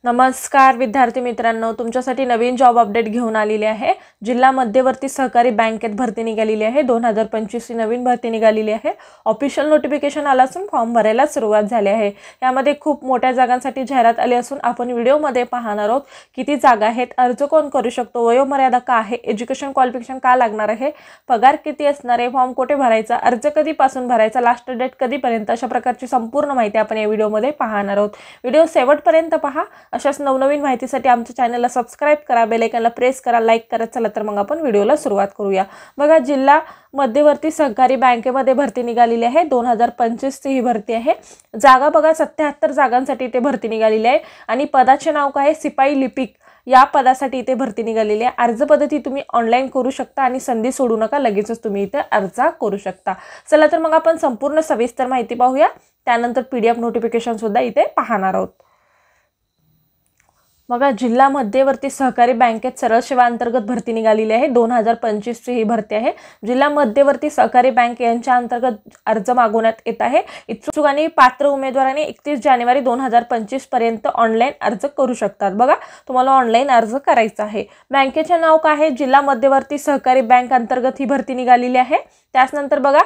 नमस्कार विद्यार्थी मित्रांनो, तुमच्यासाठी नवीन जॉब अपडेट घेऊन आलेली आहे। जिल्हा मध्यवर्ती सहकारी बँकेत भरती निघालेली आहे। 2025 ची नवीन भरती निघालेली आहे। ऑफिशियल नोटिफिकेशन आलं असून फॉर्म भरायला सुरुवात झाली आहे। यामध्ये खूप मोठ्या जागांसाठी जाहिरात आली असून आपण व्हिडिओमध्ये पाहणार आहोत किती जागा आहेत, अर्ज कोण करू शकतो, वयोमर्यादा काय आहे, एज्युकेशन क्वालिफिकेशन काय लागणार आहे, पगार किती असणार आहे, फॉर्म कुठे भरायचा, अर्ज कधीपासून भरायचा, लास्ट डेट कधीपर्यंत, अशा प्रकारची संपूर्ण माहिती आपण या व्हिडिओमध्ये पाहणार आहोत। व्हिडिओ शेवटपर्यंत पहा। अशाच नवनवीन माहितीसाठी आमच्या चॅनलला सबस्क्राइब करा, बेल आयकॉनला प्रेस करा, लाईक करा। चला तर मग आपण व्हिडिओला सुरुवात करूया। बघा, जिल्हा मध्यवर्ती सहकारी बँकेमध्ये भरती निघालेली आहे। 2025 ची ही भरती आहे। जागा बघा 77 जागांसाठी ते भरती निघालेली आहे आणि पदाचे नाव काय आहे, सिपाई लिपिक या पदासाठी इथे भरती निघालेली आहे। अर्ज पद्धती तुम्ही ऑनलाईन करू शकता आणि संधी सोडू नका, लगेचच तुम्ही इथे अर्ज करू शकता। चला तर मग आपण संपूर्ण सविस्तर माहिती पाहूया, त्यानंतर PDF नोटिफिकेशन सुद्धा इथे पाहणार आहोत। बघा, जिल्हा मध्यवर्ती सहकारी बँकेत सरळ सेवा अंतर्गत भरती निघालेली आहे। 2025 ची ही भरती आहे। जिल्हा मध्यवर्ती सहकारी बँक यांच्या अंतर्गत अर्ज मागवण्यात येत आहे। इच्छुक आणि पात्र उमेदवारांनी 31 जानेवारी 2025 पर्यंत ऑनलाईन अर्ज करू शकतात। बघा, तुम्हाला ऑनलाईन अर्ज करायचा आहे। बँकेचे नाव काय आहे, जिल्हा मध्यवर्ती सहकारी बँक अंतर्गत ही भरती निघालेली आहे। त्यानंतर बघा,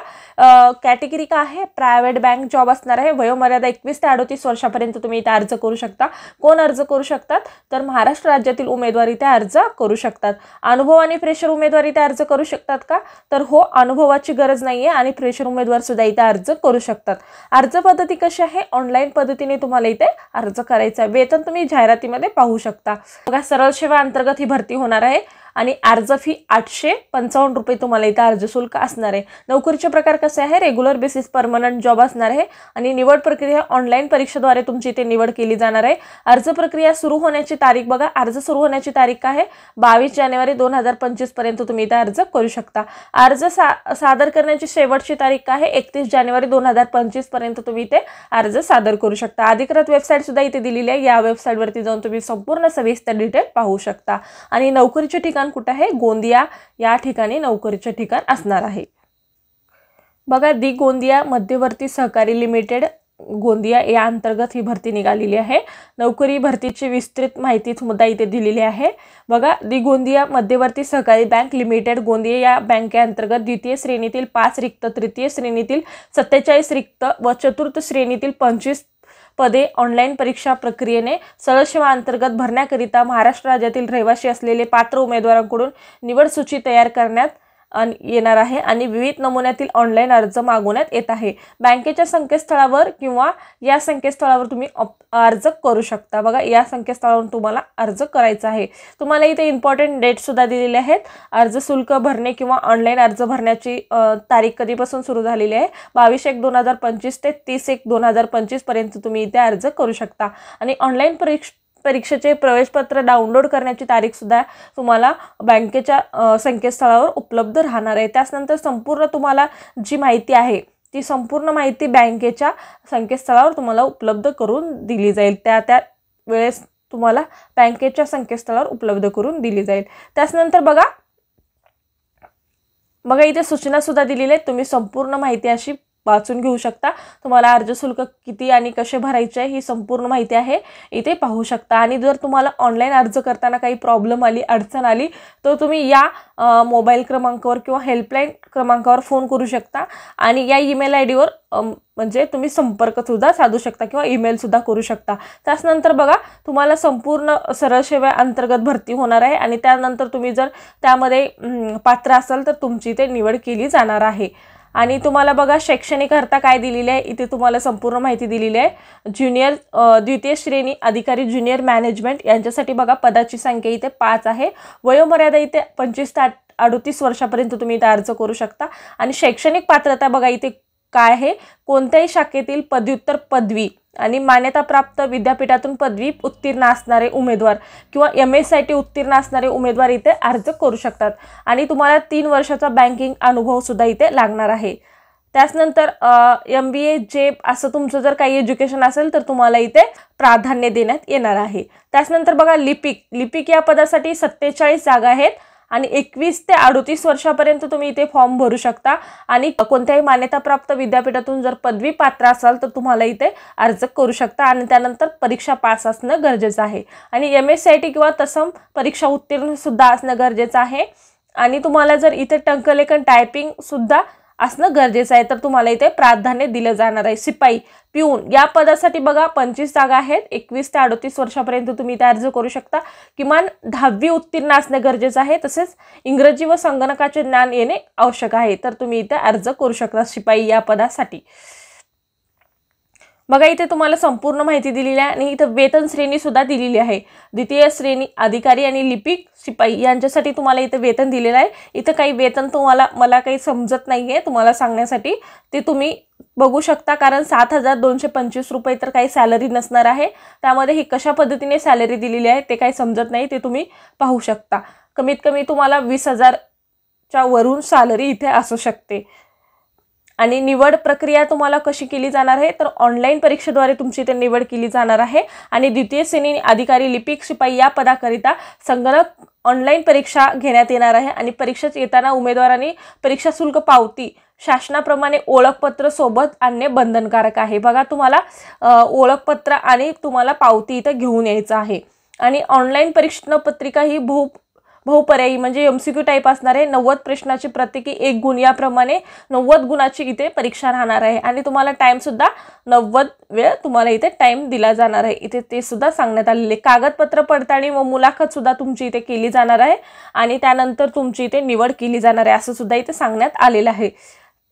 कॅटेगरी काय आहे, प्रायव्हेट बँक जॉब असणार आहे। वयोमर्यादा 21 ते 38 वर्षापर्यंत तुम्ही इथे अर्ज करू शकता। कोण अर्ज करू शकतात, तर महाराष्ट्र राज्यातील उमेदवार इथे अर्ज करू शकतात। अनुभव आणि फ्रेशर उमेदवार इथे अर्ज करू शकतात का, तर हो, अनुभवाची गरज नाहीये आणि फ्रेशर उमेदवार सुद्धा इथे अर्ज करू शकतात। अर्ज पद्धती कशी आहे, ऑनलाईन पद्धतीने तुम्हाला इथे अर्ज करायचा आहे। वेतन तुम्ही जाहिरातीमध्ये पाहू शकता। बघा, सरळ सेवा अंतर्गत ही भरती होणार आहे आणि अर्ज फी 855 रुपये तुम्हाला इथे अर्ज शुल्क असणार आहे। नोकरीचे प्रकार कसे आहे, रेग्युलर बेसिस परमनंट जॉब असणार आहे आणि निवड प्रक्रिया ऑनलाईन परीक्षेद्वारे तुमची इथे निवड केली जाणार आहे। अर्ज प्रक्रिया सुरू होण्याची तारीख बघा, अर्ज सुरू होण्याची तारीख आहे 22 जानेवारी 2025 पर्यंत तुम्ही इथे अर्ज करू शकता। अर्ज सादर करण्याची शेवटची तारीख आहे 31 जानेवारी 2025 पर्यंत तुम्ही इथे अर्ज सादर करू शकता। अधिकृत वेबसाईट सुद्धा इथे दिलेली आहे, या वेबसाईटवरती जाऊन तुम्ही संपूर्ण सविस्तर डिटेल पाहू शकता। आणि नोकरीचे ठिकाण कुठे आहे, गोंदिया या ठिकाणी नोकरीचे ठिकाण असणार आहे। बघा, दी गोंदिया मध्यवर्ती सहकारी लिमिटेड गोंदिया या अंतर्गत ही भरती निघालेली आहे। नोकरी भरतीची विस्तृत माहिती सुद्धा इथे दिलेली आहे। बघा, दी गोंदिया मध्यवर्ती सहकारी बँक लिमिटेड गोंदिया या बँकेअंतर्गत द्वितीय श्रेणीतील 5 रिक्त, तृतीय श्रेणीतील 47 रिक्त व चतुर्थ श्रेणीतील 25 पदे ऑनलाईन परीक्षा प्रक्रियेने सरळ सेवा अंतर्गत भरण्याकरिता महाराष्ट्र राज्यातील रहिवासी असलेले पात्र उमेदवारांकडून निवड सूची तयार करण्यात येणार आहे आणि विविध नमुन्यातील ऑनलाईन अर्ज मागवण्यात येत आहे। बँकेच्या संकेतस्थळावर किंवा या संकेतस्थळावर तुम्ही अर्ज करू शकता। बघा, या संकेतस्थळावरून तुम्हाला अर्ज करायचा आहे। तुम्हाला इथे इम्पॉर्टंट डेट सुद्धा दिलेले आहेत। अर्ज शुल्क भरणे किंवा ऑनलाईन अर्ज भरण्याची तारीख कधीपासून सुरू झालेली आहे, 22/1/2025 ते 30/1/2025 पर्यंत तुम्ही इथे अर्ज करू शकता। आणि ऑनलाईन परीक्षेचे प्रवेशपत्र डाउनलोड करण्याची तारीख सुद्धा तुम्हाला बँकेच्या संकेतस्थळावर उपलब्ध राहणार आहे। त्यानंतर संपूर्ण तुम्हाला जी माहिती आहे ती संपूर्ण माहिती बँकेच्या संकेतस्थळावर तुम्हाला उपलब्ध करून दिली जाईल। त्या वेळेस तुम्हाला बँकेच्या संकेतस्थळावर उपलब्ध करून दिली जाईल। त्यानंतर बघा इथे सूचना सुद्धा दिलेली आहेत, तुम्ही संपूर्ण माहिती अशी वाचून घेऊ शकता। तुम्हाला अर्ज शुल्क किती आणि कसे भरायचे ही संपूर्ण माहिती आहे इथे पाहू शकता। आणि जर तुम्हाला ऑनलाईन अर्ज करताना काही प्रॉब्लेम आली, अडचण आली, तर तुम्ही या मोबाईल क्रमांकावर किंवा हेल्पलाईन क्रमांकावर फोन करू शकता आणि या ईमेल ID वर म्हणजे तुम्ही संपर्क सुद्धा साधू शकता किंवा ईमेल सुद्धा करू शकता। त्यानंतर बघा, तुम्हाला संपूर्ण सरळ सेवा अंतर्गत भरती होणार आहे आणि त्यानंतर तुम्ही जर त्यामध्ये पात्र असाल तर तुमची इथे निवड केली जाणार आहे। आणि तुम्हाला बघा, शैक्षणिक अर्हता काय दिलेली आहे, इथे तुम्हाला संपूर्ण माहिती दिलेली आहे। ज्युनियर द्वितीय श्रेणी अधिकारी ज्युनियर मॅनेजमेंट यांच्यासाठी बघा, पदाची संख्या इथे 5 आहे। वयोमर्यादा इथे 25 ते 38 वर्षापर्यंत तुम्ही इथे अर्ज करू शकता। आणि शैक्षणिक पात्रता बघा इथे काय आहे, कोणत्याही शाखेतील पदव्युत्तर पदवी आणि मान्यताप्राप्त विद्यापीठातून पदवी उत्तीर्ण असणारे उमेदवार किंवा MSIT उत्तीर्ण असणारे उमेदवार इथे अर्ज करू शकतात। आणि तुम्हाला 3 वर्षाचा बँकिंग अनुभव सुद्धा इथे लागणार आहे। त्यानंतर MBA जे असं तुमचं जर काही एज्युकेशन असेल तर तुम्हाला इथे प्राधान्य देण्यात येणार आहे। त्यानंतर बघा, लिपिक या पदासाठी 47 जागा आहेत आणि 21 ते 38 वर्षापर्यंत तुम्ही इथे फॉर्म भरू शकता आणि कोणत्याही मान्यताप्राप्त विद्यापीठातून जर पदवी पात्र असाल तर तुम्हाला इथे अर्ज करू शकता आणि त्यानंतर परीक्षा पास असणं गरजेचं आहे आणि MSCIT किंवा तत्सम परीक्षा उत्तीर्ण सुद्धा असणं गरजेचं आहे आणि तुम्हाला जर इथे टंकलेखन टायपिंग सुद्धा असणं गरजेचं आहे तर तुम्हाला इथे प्राधान्य दिलं जाणार आहे। शिपाई पिऊन या पदासाठी बघा 25 जागा आहेत। 21 ते 38 वर्षापर्यंत तुम्ही इथे अर्ज करू शकता। किमान 10वी उत्तीर्ण असणे गरजेचं आहे, तसेच इंग्रजी व संगणकाचे ज्ञान येणे आवश्यक आहे, तर तुम्ही इथे अर्ज करू शकता शिपाई या पदासाठी। बघा इथे तुम्हाला संपूर्ण माहिती दिलेली आहे आणि इथे वेतन श्रेणी सुद्धा दिलेली आहे। द्वितीय श्रेणी अधिकारी आणि लिपिक शिपाई यांच्यासाठी तुम्हाला इथे वेतन दिलेलं आहे। इथे काही वेतन मला काही समजत नाहीये तुम्हाला सांगण्यासाठी, ते तुम्ही बघू शकता, कारण 7,225 रुपये तर काही सॅलरी नसणार आहे। त्यामध्ये ही कशा पद्धतीने सॅलरी दिलेली आहे ते काही समजत नाही, ते तुम्ही पाहू शकता। कमीत कमी तुम्हाला 20,000च्या वरून सॅलरी इथे असू शकते। आणि निवड प्रक्रिया तुम्हाला कशी केली जाणार आहे तर ऑनलाईन परीक्षेद्वारे तुमची इथे निवड केली जाणार आहे आणि द्वितीय श्रेणी अधिकारी लिपिक शिपाई या पदाकरिता संगणक ऑनलाईन परीक्षा घेण्यात येणार आहे आणि परीक्षेत येताना उमेदवारांनी परीक्षा शुल्क पावती शासनाप्रमाणे ओळखपत्र सोबत आणणे बंधनकारक आहे। बघा तुम्हाला ओळखपत्र आणि तुम्हाला पावती इथे घेऊन यायचं आहे आणि ऑनलाईन परीक्षा पत्रिका ही बहुपर्यायी म्हणजे MCQ टाईप असणार आहे। 90 प्रश्नाची प्रत्येकी 1 गुण याप्रमाणे 90 गुणाची इथे परीक्षा राहणार आहे आणि तुम्हाला टाइम सुद्धा 90 वेळ तुम्हाला इथे टाइम दिला जाणार आहे, इथे ते सुद्धा सांगण्यात आलेले। कागदपत्र पडताळणी व मुलाखत सुद्धा तुमची इथे केली जाणार आहे आणि त्यानंतर तुमची इथे निवड केली जाणार आहे असं सुद्धा इथे सांगण्यात आलेलं आहे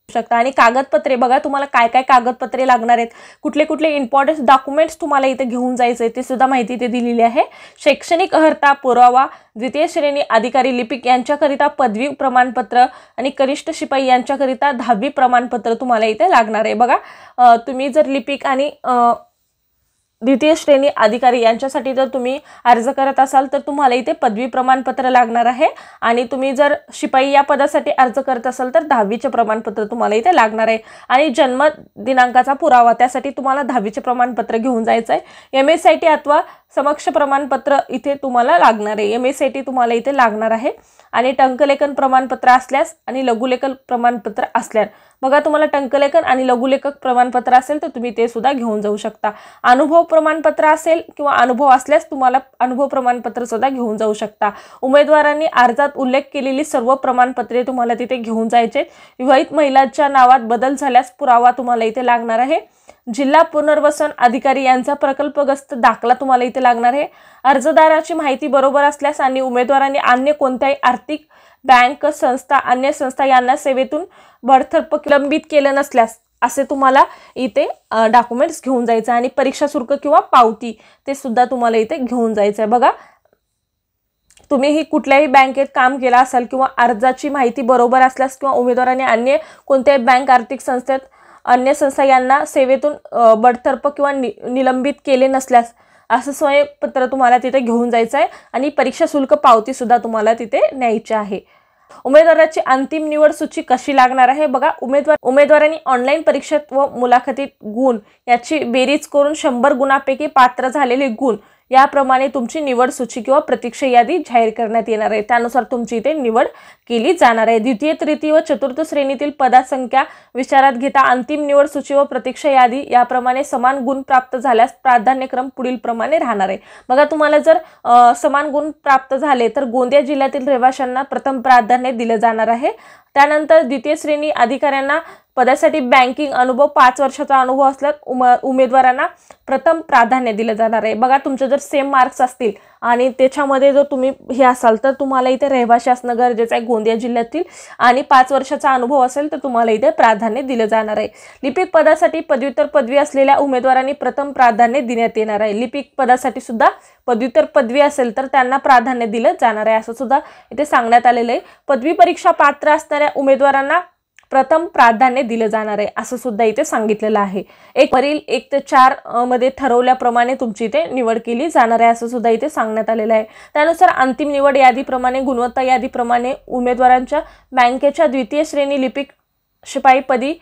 शकता। आणि कागदपत्रे बघा तुम्हाला काय काय कागदपत्रे लागणार आहेत, कुठले कुठले इम्पॉर्टंट डॉक्युमेंट्स तुम्हाला इथे घेऊन जायचे ते सुद्धा माहिती इथे दिलेली आहे। शैक्षणिक अर्हता पुरावा, द्वितीय श्रेणी अधिकारी लिपिक यांच्याकरिता पदवी प्रमाणपत्र आणि कनिष्ठ शिपाई यांच्याकरिता 10वी प्रमाणपत्र तुम्हाला इथे लागणार आहे। बघा तुम्ही जर लिपिक आणि द्वितीय श्रेणी अधिकारी यांच्यासाठी जर तुम्ही अर्ज करत असाल तर तुम्हाला इथे पदवी प्रमाणपत्र लागणार आहे आणि तुम्ही जर शिपाई या पदासाठी अर्ज करत असाल तर 10वीचे प्रमाणपत्र तुम्हाला इथे लागणार आहे आणि जन्म दिनांकाचा पुरावा त्यासाठी तुम्हाला 10वीचे प्रमाणपत्र घेऊन जायचं आहे। MSCIT अथवा समक्ष प्रमाणपत्र इथे तुम्हाला लागणार आहे, MSCIT तुम्हाला इथे लागणार आहे आणि टंकलेखन प्रमाणपत्र असल्यास आणि लघुलेखन प्रमाणपत्र असल्यास बघा तुम्हाला टंकलेखन आणि लघुलेखक प्रमाणपत्र असेल तर तुम्ही ते सुद्धा घेऊन जाऊ शकता। अनुभव प्रमाणपत्र असेल किंवा अनुभव असल्यास तुम्हाला अनुभव प्रमाणपत्र सुद्धा घेऊन जाऊ शकता। उमेदवारांनी अर्जात उल्लेख केलेली सर्व प्रमाणपत्रे तुम्हाला तिथे घेऊन जायचे। विवाहित महिलांच्या नावात बदल झाल्यास पुरावा तुम्हाला इथे लागणार आहे। जिल्हा पुनर्वसन अधिकारी यांचा प्रकल्पग्रस्त दाखला तुम्हाला इथे लागणार आहे। अर्जदाराची माहिती बरोबर असल्यास आणि उमेदवारांनी अन्य कोणत्याही आर्थिक बँक संस्था अन्य संस्था यांना सेवेतून बडतर्फ विलंबित केलं नसल्यास असे तुम्हाला इथे डॉक्युमेंट्स घेऊन जायचं आणि परीक्षा शुल्क किंवा पावती ते सुद्धा तुम्हाला इथे घेऊन जायचं आहे। बघा तुम्ही ही कुठल्याही बँकेत काम केला असाल किंवा अर्जाची माहिती बरोबर असल्यास किंवा उमेदवारांनी अन्य कोणत्याही बँक आर्थिक संस्थेत अन्य संस्था यांना सेवेतून बडतर्फ किंवा निलंबित केले नसल्यास असं स्वयंपत्र तुम्हाला तिथे घेऊन जायचं आहे आणि परीक्षा शुल्क पावती सुद्धा तुम्हाला तिथे न्यायची आहे। उमेदवाराची अंतिम निवड सूची कशी लागणार आहे बघा उमेदवारांनी ऑनलाईन परीक्षेत व मुलाखतीत गुण याची बेरीज करून 100 गुणांपैकी पात्र झालेले गुण याप्रमाणे तुमची निवड सूची किंवा प्रतीक्षा यादी जाहीर करण्यात येणार आहे, त्यानुसार तुमची इथे निवड केली जाणार आहे। द्वितीय तृतीय व चतुर्थ श्रेणीतील पदसंख्या विचारात घेता अंतिम निवड सूची व प्रतीक्षा यादी याप्रमाणे समान गुण प्राप्त झाल्यास प्राधान्यक्रम पुढील प्रमाणे राहणार आहे। बघा तुम्हाला जर समान गुण प्राप्त झाले तर गोंदिया जिल्ह्यातील रहिवाशांना प्रथम प्राधान्य दिले जाणार आहे। त्यानंतर द्वितीय श्रेणी अधिकाऱ्यांना पदासाठी बँकिंग अनुभव 5 वर्षाचा अनुभव असल्यास उमेदवारांना प्रथम प्राधान्य दिले जाणार आहे। बघा तुमचे जर सेम मार्क्स असतील आणि त्याच्यामध्ये जर तुम्ही हे असाल तर तुम्हाला इथे रहिवाशी असणं गरजेचं आहे गोंदिया जिल्ह्यातील आणि 5 वर्षाचा अनुभव असेल तर तुम्हाला इथे प्राधान्य दिले जाणार आहे। लिपिक पदासाठी पदव्युत्तर पदवी असलेल्या उमेदवारांनी प्रथम प्राधान्य देण्यात येणार आहे। लिपिक पदासाठी सुद्धा पदव्युत्तर पदवी असेल तर त्यांना प्राधान्य दिलं जाणार आहे असं सुद्धा इथे सांगण्यात आलेलं आहे। पदवी परीक्षा पात्र असणाऱ्या उमेदवारांना प्रथम प्राधान्य दिले जाणार आहे असं सुद्धा इथे सांगितलेलं आहे। वरील 1 ते 4 मध्ये ठरवल्याप्रमाणे तुमची इथे निवड केली जाणार आहे असं सुद्धा इथे सांगण्यात आलेलं आहे। त्यानुसार अंतिम निवड यादीप्रमाणे गुणवत्ता यादीप्रमाणे उमेदवारांच्या बँकेच्या द्वितीय श्रेणी लिपिक शिपाई पदी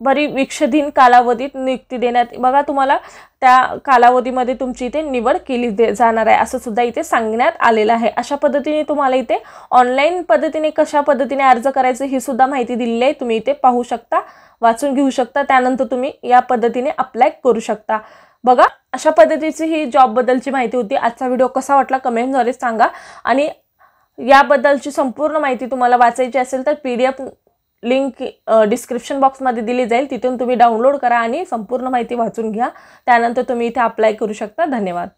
परिवीक्षाधीन कालावधीत नियुक्ती देण्यात, बघा तुम्हाला त्या कालावधीमध्ये तुमची इथे निवड केली जाणार आहे असं सुद्धा इथे सांगण्यात आलेलं आहे। अशा पद्धतीने तुम्हाला इथे ऑनलाईन पद्धतीने कशा पद्धतीने अर्ज करायचं ही सुद्धा माहिती दिलेली आहे, तुम्ही इथे पाहू शकता, वाचून घेऊ शकता, त्यानंतर तुम्ही या पद्धतीने अप्लाय करू शकता। बघा अशा पद्धतीची ही जॉब बद्दलची माहिती होती। आजचा व्हिडिओ कसा वाटला कमेंटद्वारे सांगा, आणि याबद्दलची संपूर्ण माहिती तुम्हाला वाचायची असेल तर PDF लिंक डिस्क्रिप्शन बॉक्समध्ये दिली जाईल, तिथून तुम्ही डाउनलोड करा आणि संपूर्ण माहिती वाचून घ्या, त्यानंतर तुम्ही इथे अप्लाय करू शकता। धन्यवाद।